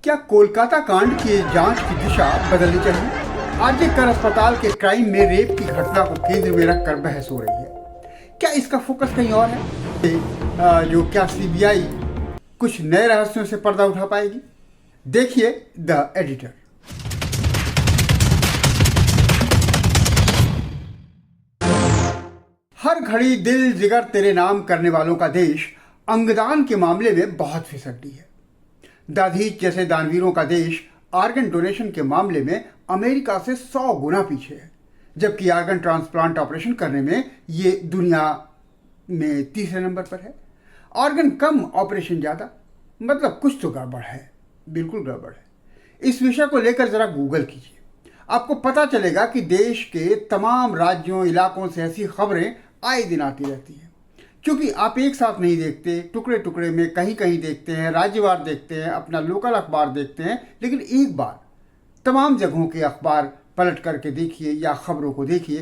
क्या कोलकाता कांड की जांच की दिशा बदलनी चाहिए? आरजीकर अस्पताल के क्राइम में रेप की घटना को केंद्र में रखकर बहस हो रही है। क्या इसका फोकस कहीं और है? जो क्या सीबीआई कुछ नए रहस्यों से पर्दा उठा पाएगी? देखिए द एडिटर। हर घड़ी दिल जिगर तेरे नाम करने वालों का देश अंगदान के मामले में बहुत फिसड्डी है। दाधीच जैसे दानवीरों का देश आर्गन डोनेशन के मामले में अमेरिका से 100 गुना पीछे है, जबकि आर्गन ट्रांसप्लांट ऑपरेशन करने में ये दुनिया में तीसरे नंबर पर है। ऑर्गन कम, ऑपरेशन ज्यादा, मतलब कुछ तो गड़बड़ है, बिल्कुल गड़बड़ है। इस विषय को लेकर जरा गूगल कीजिए, आपको पता चलेगा कि देश के तमाम राज्यों इलाकों से ऐसी खबरें आए दिन आती रहती हैं। क्योंकि आप एक साथ नहीं देखते, टुकड़े टुकड़े में कहीं कहीं देखते हैं, राज्यवार देखते हैं, अपना लोकल अखबार देखते हैं, लेकिन एक बार तमाम जगहों के अखबार पलट करके देखिए या खबरों को देखिए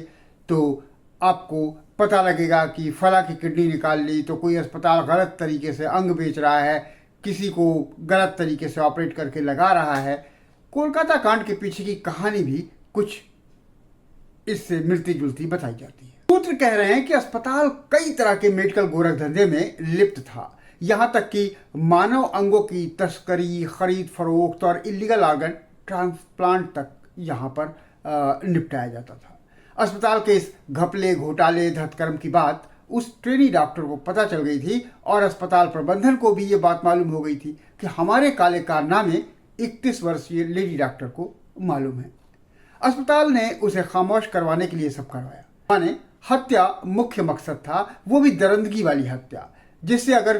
तो आपको पता लगेगा कि फला की किडनी निकाल ली तो कोई अस्पताल गलत तरीके से अंग बेच रहा है, किसी को गलत तरीके से ऑपरेट करके लगा रहा है। कोलकाता कांड के पीछे की कहानी भी कुछ इससे मिलती जुलती बताई जाती है। सूत्र कह रहे हैं कि अस्पताल कई तरह के मेडिकल गोरख धंधे में लिप्त था, यहां तक कि मानव अंगों की तस्करी, खरीद फरोख्त और इलीगल ऑर्गन ट्रांसप्लांट तक यहां पर निपटाया जाता था। अस्पताल के इस घपले, घोटाले, धतकर्म की बात उस ट्रेनी डॉक्टर को पता चल गई थी और अस्पताल प्रबंधन को भी ये बात मालूम हो गई थी कि हमारे काले कारनामे 31 वर्षीय लेडी डॉक्टर को मालूम है। अस्पताल ने उसे खामोश करवाने के लिए सब करवाया। माने हत्या मुख्य मकसद था, वो भी दरंदगी वाली हत्या, जिससे अगर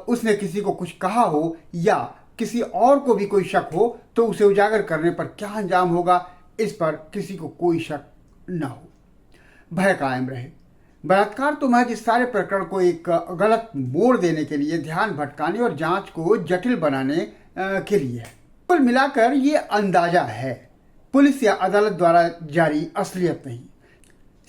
उसने किसी को कुछ कहा हो या किसी और को भी कोई शक हो तो उसे उजागर करने पर क्या अंजाम होगा, इस पर किसी को कोई शक न हो, भय कायम रहे। बलात्कार तो महज इस सारे प्रकरण को एक गलत मोड़ देने के लिए, ध्यान भटकाने और जांच को जटिल बनाने के लिए है। कुल मिलाकर ये अंदाजा है, पुलिस या अदालत द्वारा जारी असलियत नहीं।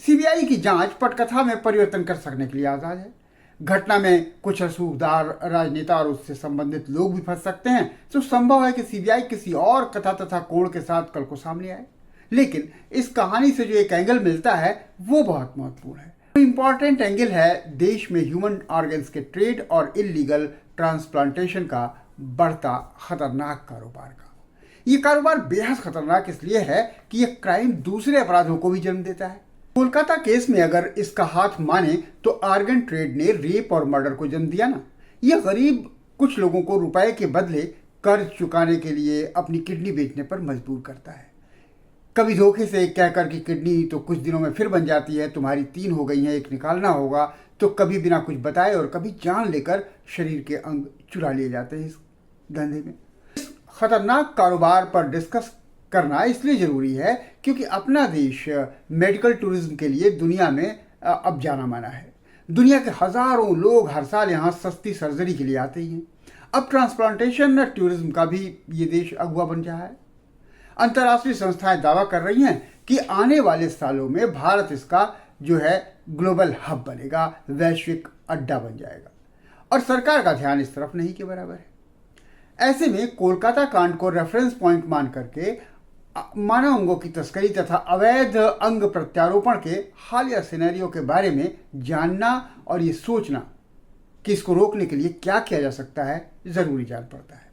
सीबीआई की जांच पटकथा में परिवर्तन कर सकने के लिए आजाद है। घटना में कुछ रसूखदार राजनेता और उससे संबंधित लोग भी फंस सकते हैं, तो संभव है कि सीबीआई किसी और कथा तथा कोण के साथ कल को सामने आए। लेकिन इस कहानी से जो एक एंगल मिलता है वो बहुत महत्वपूर्ण है। इंपॉर्टेंट एंगल है देश में ह्यूमन ऑर्गन्स के ट्रेड और इलीगल ट्रांसप्लांटेशन का बढ़ता खतरनाक कारोबार का। ये कारोबार बेहद खतरनाक इसलिए है कि यह क्राइम दूसरे अपराधों को भी जन्म देता है। कोलकाता केस में अगर इसका हाथ माने तो ऑर्गन ट्रेड ने रेप और मर्डर को जन्म दिया ना। यह गरीब कुछ लोगों को रुपए के बदले कर्ज चुकाने के लिए अपनी किडनी बेचने पर मजबूर करता है। कभी धोखे से कहकर कि किडनी तो कुछ दिनों में फिर बन जाती है, तुम्हारी 3 हो गई हैं, एक निकालना होगा, तो कभी बिना कुछ बताए और कभी जान लेकर शरीर के अंग चुरा लिए जाते हैं इस धंधे में। इस खतरनाक कारोबार पर डिस्कस करना इसलिए जरूरी है क्योंकि अपना देश मेडिकल टूरिज्म के लिए दुनिया में अब जाना माना है। दुनिया के हजारों लोग हर साल यहाँ सस्ती सर्जरी के लिए आते ही हैं। अब ट्रांसप्लांटेशन टूरिज्म का भी ये देश अगुवा बन रहा है। अंतर्राष्ट्रीय संस्थाएं दावा कर रही हैं कि आने वाले सालों में भारत इसका जो है ग्लोबल हब बनेगा, वैश्विक अड्डा बन जाएगा, और सरकार का ध्यान इस तरफ नहीं के बराबर है। ऐसे में कोलकाता कांड को रेफरेंस पॉइंट मान करके मानव अंगों की तस्करी तथा अवैध अंग प्रत्यारोपण के हालिया सिनेरियो के बारे में जानना और ये सोचना कि इसको रोकने के लिए क्या किया जा सकता है जरूरी जान पड़ता है।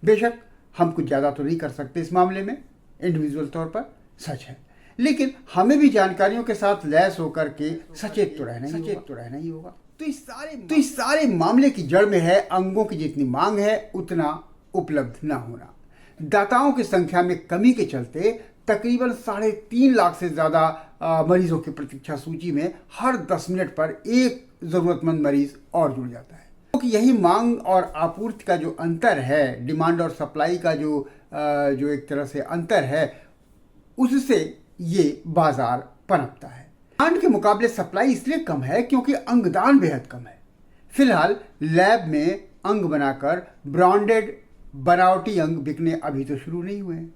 बेशक हम कुछ ज़्यादा तो नहीं कर सकते इस मामले में इंडिविजुअल तौर पर, सच है, लेकिन हमें भी जानकारियों के साथ लैस होकर के सचेत तो रहना ही होगा। तो इस सारे मामले की जड़ में है अंगों की जितनी मांग है उतना उपलब्ध ना होना। दाताओं की संख्या में कमी के चलते तकरीबन 3.5 लाख से ज्यादा मरीजों की प्रतीक्षा सूची में हर 10 मिनट पर एक जरूरतमंद मरीज और जुड़ जाता है। क्योंकि यही मांग और आपूर्ति का जो अंतर है, डिमांड और सप्लाई का जो एक तरह से अंतर है, उससे ये बाजार पनपता है। डिमांड के मुकाबले सप्लाई इसलिए कम है क्योंकि अंगदान बेहद कम है। फिलहाल लैब में अंग बनाकर ब्रांडेड बनावटी अंग बिकने अभी तो शुरू नहीं हुए हैं।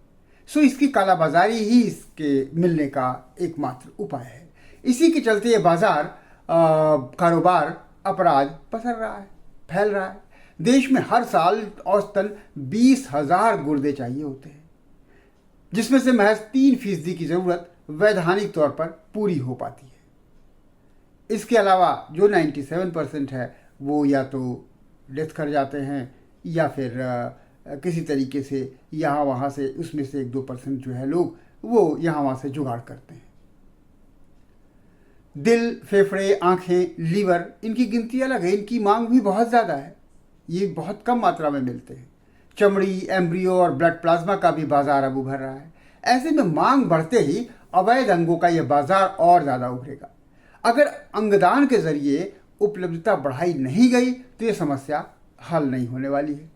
सो इसकी कालाबाजारी ही इसके मिलने का एकमात्र उपाय है। इसी के चलते ये बाजार कारोबार अपराध पसर रहा है, फैल रहा है। देश में हर साल औसतन 20,000 गुर्दे चाहिए होते हैं, जिसमें से महज 3% की जरूरत वैधानिक तौर पर पूरी हो पाती है। इसके अलावा जो 97% है वो या तो डेथ कर जाते हैं या फिर किसी तरीके से यहाँ वहाँ से उसमें से 1-2% जो है लोग वो यहाँ वहाँ से जुगाड़ करते हैं। दिल, फेफड़े, आंखें, लीवर, इनकी गिनती अलग है, इनकी मांग भी बहुत ज़्यादा है, ये बहुत कम मात्रा में मिलते हैं। चमड़ी, एम्ब्रियो और ब्लड प्लाज्मा का भी बाजार अब उभर रहा है। ऐसे में मांग बढ़ते ही अवैध अंगों का यह बाजार और ज़्यादा उभरेगा। अगर अंगदान के जरिए उपलब्धता बढ़ाई नहीं गई तो ये समस्या हल नहीं होने वाली है।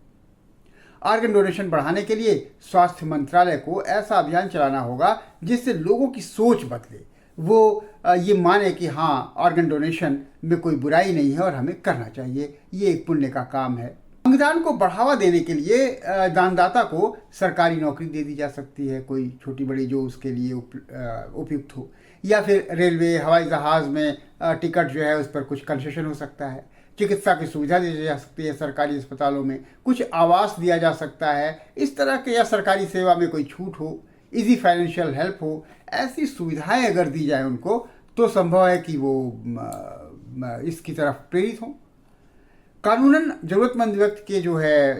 ऑर्गन डोनेशन बढ़ाने के लिए स्वास्थ्य मंत्रालय को ऐसा अभियान चलाना होगा जिससे लोगों की सोच बदले, वो ये माने कि हाँ, ऑर्गन डोनेशन में कोई बुराई नहीं है और हमें करना चाहिए, ये एक पुण्य का काम है। अंगदान को बढ़ावा देने के लिए दानदाता को सरकारी नौकरी दे दी जा सकती है, कोई छोटी बड़ी जो उसके लिए उपयुक्त हो, या फिर रेलवे, हवाई जहाज़ में टिकट जो है उस पर कुछ कंसेशन हो सकता है। चिकित्सा की सुविधा दी जा सकती है सरकारी अस्पतालों में, कुछ आवास दिया जा सकता है इस तरह के, या सरकारी सेवा में कोई छूट हो, इजी फाइनेंशियल हेल्प हो। ऐसी सुविधाएं अगर दी जाए उनको तो संभव है कि वो इसकी तरफ प्रेरित हों। कानूनन जरूरतमंद व्यक्ति के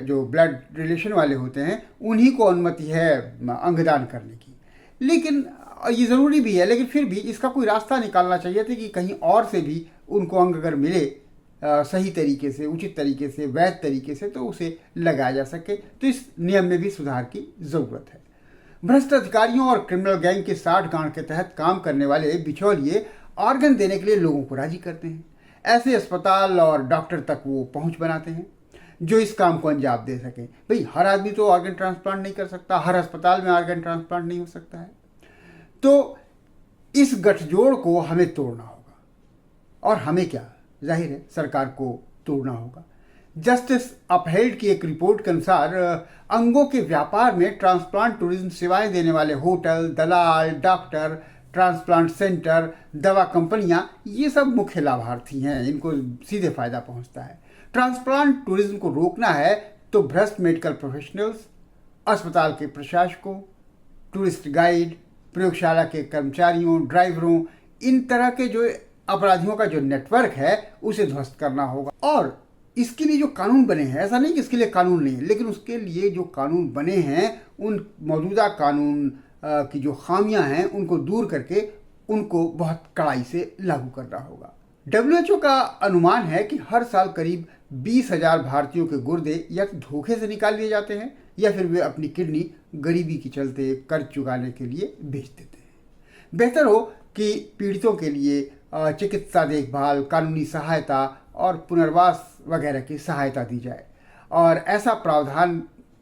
जो ब्लड रिलेशन वाले होते हैं उन्हीं को अनुमति है अंगदान करने की, लेकिन ये ज़रूरी भी है, लेकिन फिर भी इसका कोई रास्ता निकालना चाहिए था कि कहीं और से भी उनको अंग अगर मिले सही तरीके से, उचित तरीके से, वैध तरीके से, तो उसे लगाया जा सके। तो इस नियम में भी सुधार की ज़रूरत है। भ्रष्ट अधिकारियों और क्रिमिनल गैंग के साठगांठ के तहत काम करने वाले बिचौलिए ऑर्गन देने के लिए लोगों को राजी करते हैं। ऐसे अस्पताल और डॉक्टर तक वो पहुंच बनाते हैं जो इस काम को अंजाम दे सकें। भाई, हर आदमी तो ऑर्गन ट्रांसप्लांट नहीं कर सकता, हर अस्पताल में ऑर्गन ट्रांसप्लांट नहीं हो सकता है। तो इस गठजोड़ को हमें तोड़ना होगा, और हमें क्या, जाहिर है सरकार को तोड़ना होगा। जस्टिस अपहेल्ड की एक रिपोर्ट के अनुसार अंगों के व्यापार में ट्रांसप्लांट टूरिज्म सेवाएं देने वाले होटल, दलाल, डॉक्टर, ट्रांसप्लांट सेंटर, दवा कंपनियां, ये सब मुख्य लाभार्थी हैं, इनको सीधे फायदा पहुंचता है। ट्रांसप्लांट टूरिज्म को रोकना है तो भ्रष्ट मेडिकल प्रोफेशनल्स, अस्पताल के प्रशासकों, टूरिस्ट गाइड, प्रयोगशाला के कर्मचारियों, ड्राइवरों, इन तरह के जो अपराधियों का जो नेटवर्क है उसे ध्वस्त करना होगा। और इसके लिए जो कानून बने हैं, ऐसा नहीं कि इसके लिए कानून नहीं है, लेकिन उसके लिए जो कानून बने हैं उन मौजूदा कानून की जो खामियां हैं उनको दूर करके उनको बहुत कड़ाई से लागू करना होगा। WHO का अनुमान है कि हर साल करीब 20,000 भारतीयों के गुर्दे या तो धोखे से निकाल लिए जाते हैं या फिर वे अपनी किडनी गरीबी के चलते कर्ज चुकाने के लिए बेच देते हैं। बेहतर हो कि पीड़ितों के लिए चिकित्सा देखभाल, कानूनी सहायता और पुनर्वास वगैरह की सहायता दी जाए, और ऐसा प्रावधान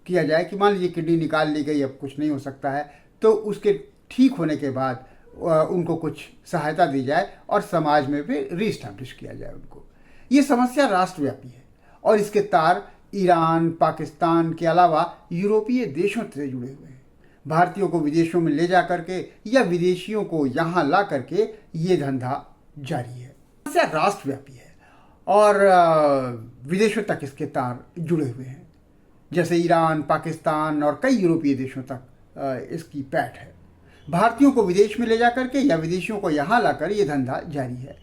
किया जाए कि मान लीजिए किडनी निकाल ली गई, अब कुछ नहीं हो सकता है, तो उसके ठीक होने के बाद उनको कुछ सहायता दी जाए और समाज में भी रीस्टैब्लिश किया जाए उनको। ये समस्या राष्ट्रव्यापी है और इसके तार ईरान, पाकिस्तान के अलावा यूरोपीय देशों से जुड़े हुए हैं। भारतीयों को विदेशों में ले जा करके या विदेशियों को यहाँ ला करके ये धंधा जारी है। समस्या राष्ट्रव्यापी है और विदेशों तक इसके तार जुड़े हुए हैं, जैसे ईरान, पाकिस्तान और कई यूरोपीय देशों तक इसकी पैठ है। भारतीयों को विदेश में ले जा करके या विदेशियों को यहाँ लाकर ये धंधा जारी है।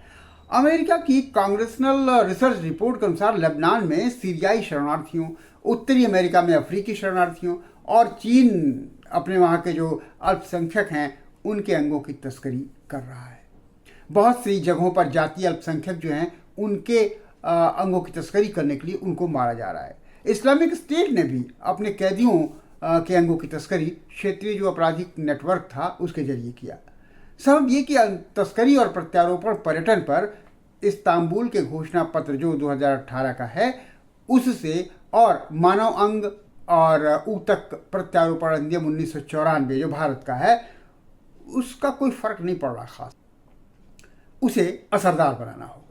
अमेरिका की कांग्रेसनल रिसर्च रिपोर्ट के अनुसार लेबनान में सीरियाई शरणार्थियों, उत्तरी अमेरिका में अफ्रीकी शरणार्थियों और चीन अपने वहाँ के जो अल्पसंख्यक हैं उनके अंगों की तस्करी कर रहा है। बहुत सी जगहों पर जातीय अल्पसंख्यक जो हैं उनके अंगों की तस्करी करने के लिए उनको मारा जा रहा है। इस्लामिक स्टेट ने भी अपने कैदियों के अंगों की तस्करी क्षेत्रीय जो आपराधिक नेटवर्क था उसके जरिए किया। सबब ये कि तस्करी और प्रत्यारोपण पर्यटन पर इस्तांबुल के घोषणा पत्र जो 2018 का है उससे, और मानव अंग और ऊतक प्रत्यारोपण अधिनियम 1994 जो भारत का है उसका कोई फर्क नहीं पड़ रहा खास। उसे असरदार बनाना होगा।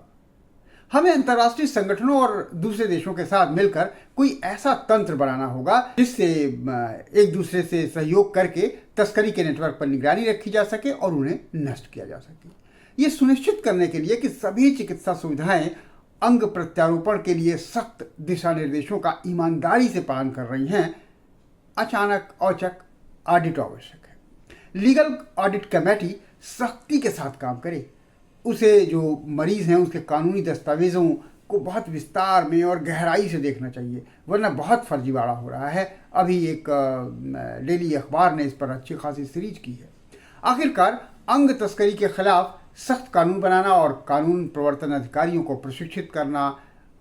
हमें अंतर्राष्ट्रीय संगठनों और दूसरे देशों के साथ मिलकर कोई ऐसा तंत्र बनाना होगा जिससे एक दूसरे से सहयोग करके तस्करी के नेटवर्क पर निगरानी रखी जा सके और उन्हें नष्ट किया जा सके। ये सुनिश्चित करने के लिए कि सभी चिकित्सा सुविधाएं अंग प्रत्यारोपण के लिए सख्त दिशा निर्देशों का ईमानदारी से पालन कर रही हैं, अचानक औचक ऑडिट आवश्यक है। लीगल ऑडिट कमेटी सख्ती के साथ काम करे। उसे जो मरीज हैं उसके कानूनी दस्तावेजों को बहुत विस्तार में और गहराई से देखना चाहिए, वरना बहुत फर्जीवाड़ा हो रहा है। अभी एक डेली अखबार ने इस पर अच्छी खासी सीरीज की है। आखिरकार अंग तस्करी के खिलाफ सख्त कानून बनाना और कानून प्रवर्तन अधिकारियों को प्रशिक्षित करना,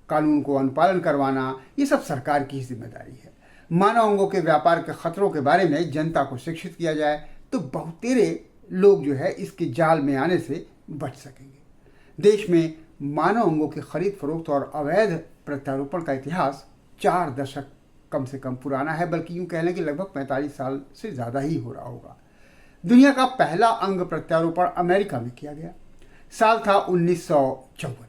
कानून को अनुपालन करवाना, ये सब सरकार की जिम्मेदारी है। मानव अंगों के व्यापार के खतरों के बारे में जनता को शिक्षित किया जाए तो बहुतेरे लोग जो है इसके जाल में आने से बच सकेंगे। देश में मानव अंगों की खरीद फरोख्त और अवैध प्रत्यारोपण का इतिहास 4 दशक कम से कम पुराना है, बल्कि यूं कह लें कि लगभग 45 साल से ज़्यादा ही हो रहा होगा। दुनिया का पहला अंग प्रत्यारोपण अमेरिका में किया गया। साल था 1954।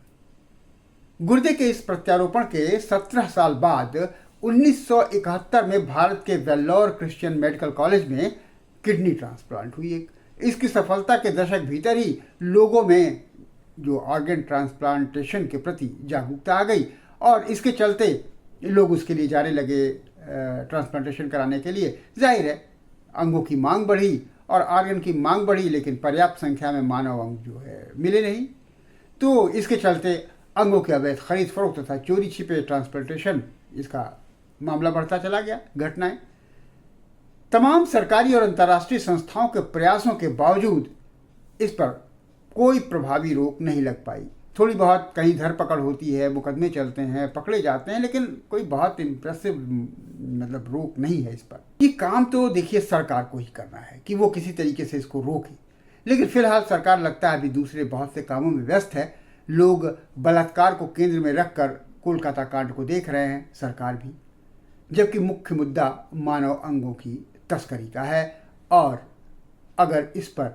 गुर्दे के इस प्रत्यारोपण के 17 साल बाद 1971 में भारत के वेल्लोर क्रिश्चियन मेडिकल कॉलेज में किडनी ट्रांसप्लांट हुई। इसकी सफलता के दशक भीतर ही लोगों में जो ऑर्गन ट्रांसप्लांटेशन के प्रति जागरूकता आ गई और इसके चलते लोग उसके लिए जाने लगे ट्रांसप्लांटेशन कराने के लिए। जाहिर है अंगों की मांग बढ़ी और ऑर्गन की मांग बढ़ी, लेकिन पर्याप्त संख्या में मानव अंग जो है मिले नहीं। तो इसके चलते अंगों के अवैध खरीद फरोख्त तथा चोरी छिपे ट्रांसप्लांटेशन, इसका मामला बढ़ता चला गया। घटनाएं तमाम सरकारी और अंतर्राष्ट्रीय संस्थाओं के प्रयासों के बावजूद इस पर कोई प्रभावी रोक नहीं लग पाई। थोड़ी बहुत कहीं धरपकड़ होती है, मुकदमे चलते हैं, पकड़े जाते हैं, लेकिन कोई बहुत इम्प्रेसिव रोक नहीं है इस पर। ये काम तो देखिए सरकार को ही करना है कि वो किसी तरीके से इसको रोके, लेकिन फिलहाल सरकार लगता है अभी दूसरे बहुत से कामों में व्यस्त है। लोग बलात्कार को केंद्र में रखकर कोलकाता कांड को देख रहे हैं, सरकार भी, जबकि मुख्य मुद्दा मानव अंगों की तस्करी का है। और अगर इस पर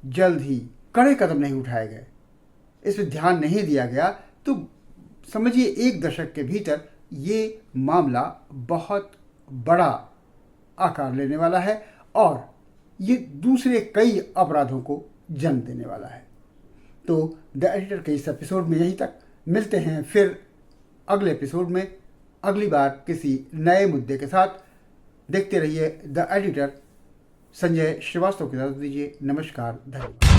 जल्द ही कड़े कदम नहीं उठाए गए, इस पर ध्यान नहीं दिया गया, तो समझिए 1 दशक के भीतर ये मामला बहुत बड़ा आकार लेने वाला है और ये दूसरे कई अपराधों को जन्म देने वाला है। तो द एडिटर के इस एपिसोड में यहीं तक। मिलते हैं फिर अगले एपिसोड में, अगली बार किसी नए मुद्दे के साथ। देखते रहिए द एडिटर। संजय श्रीवास्तव को इजाजत दीजिए। नमस्कार, धन्यवाद।